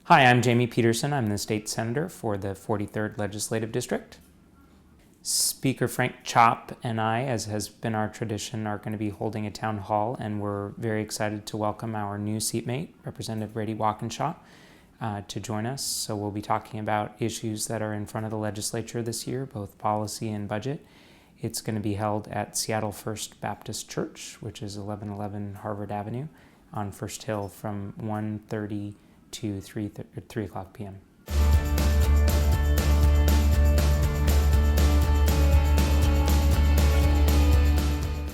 Hi, I'm Jamie Pedersen. I'm the state senator for the 43rd Legislative District. Speaker Frank Chop and I, as has been our tradition, are going to be holding a town hall, and we're very excited to welcome our new seatmate, Representative Brady Walkinshaw, to join us. So we'll be talking about issues that are in front of the legislature this year, both policy and budget. It's going to be held at Seattle First Baptist Church, which is 1111 Harvard Avenue on First Hill from 1:30 to 3 o'clock p.m.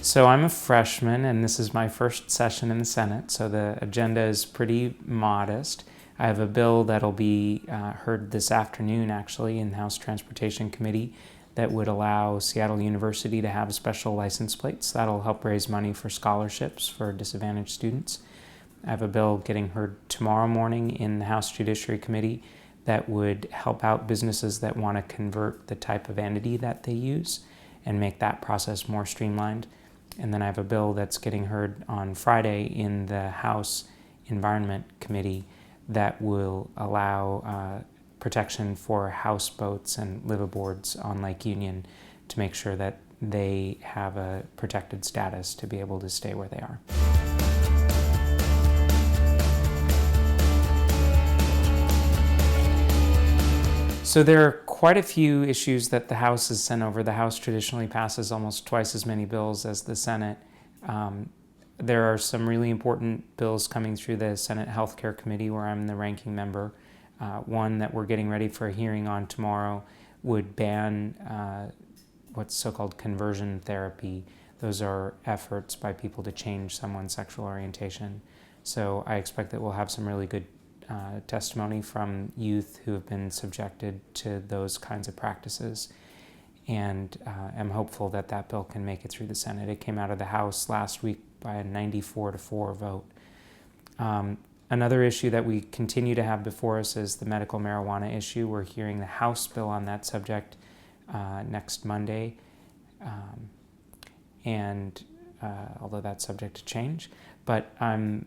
So I'm a freshman, and this is my first session in the Senate, so the agenda is pretty modest. I have a bill that'll be heard this afternoon, actually, in the House Transportation Committee that would allow Seattle University to have special license plates. That'll help raise money for scholarships for disadvantaged students. I have a bill getting heard tomorrow morning in the House Judiciary Committee that would help out businesses that want to convert the type of entity that they use and make that process more streamlined. And then I have a bill that's getting heard on Friday in the House Environment Committee that will allow protection for houseboats and liveaboards on Lake Union to make sure that they have a protected status to be able to stay where they are. So there are quite a few issues that the House has sent over. The House traditionally passes almost twice as many bills as the Senate. There are some really important bills coming through the Senate Healthcare Committee, where I'm the ranking member. One that we're getting ready for a hearing on tomorrow would ban what's so-called conversion therapy. Those are efforts by people to change someone's sexual orientation. So I expect that we'll have some really good testimony from youth who have been subjected to those kinds of practices, and am hopeful that that bill can make it through the Senate. It came out of the House last week by a 94-4 vote. Another issue that we continue to have before us is the medical marijuana issue. We're hearing the House bill on that subject next Monday, and although that's subject to change, but I'm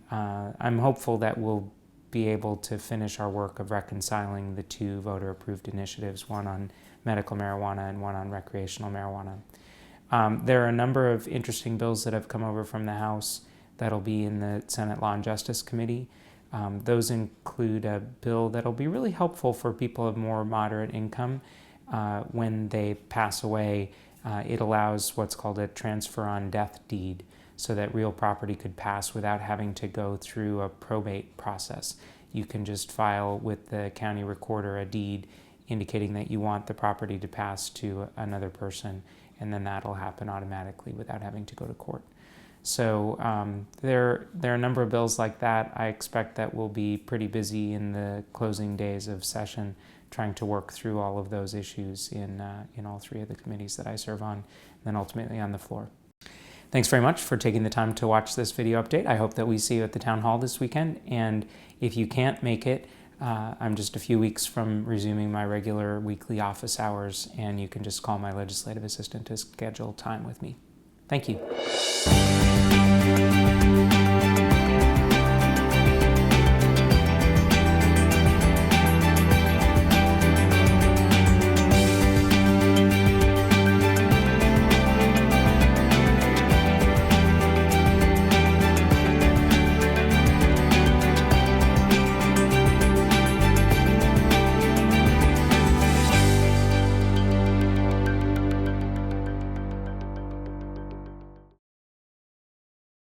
hopeful that we'll be able to finish our work of reconciling the two voter-approved initiatives, one on medical marijuana and one on recreational marijuana. There are a number of interesting bills that have come over from the House that'll be in the Senate Law and Justice Committee. Those include a bill that'll be really helpful for people of more moderate income. When they pass away, it allows what's called a transfer on death deed, so that real property could pass without having to go through a probate process. You can just file with the county recorder a deed indicating that you want the property to pass to another person, and then that'll happen automatically without having to go to court. So there are a number of bills like that. I expect that we'll be pretty busy in the closing days of session trying to work through all of those issues in all three of the committees that I serve on, and then ultimately on the floor. Thanks very much for taking the time to watch this video update. I hope that we see you at the town hall this weekend, and if you can't make it, I'm just a few weeks from resuming my regular weekly office hours, and you can just call my legislative assistant to schedule time with me. Thank you.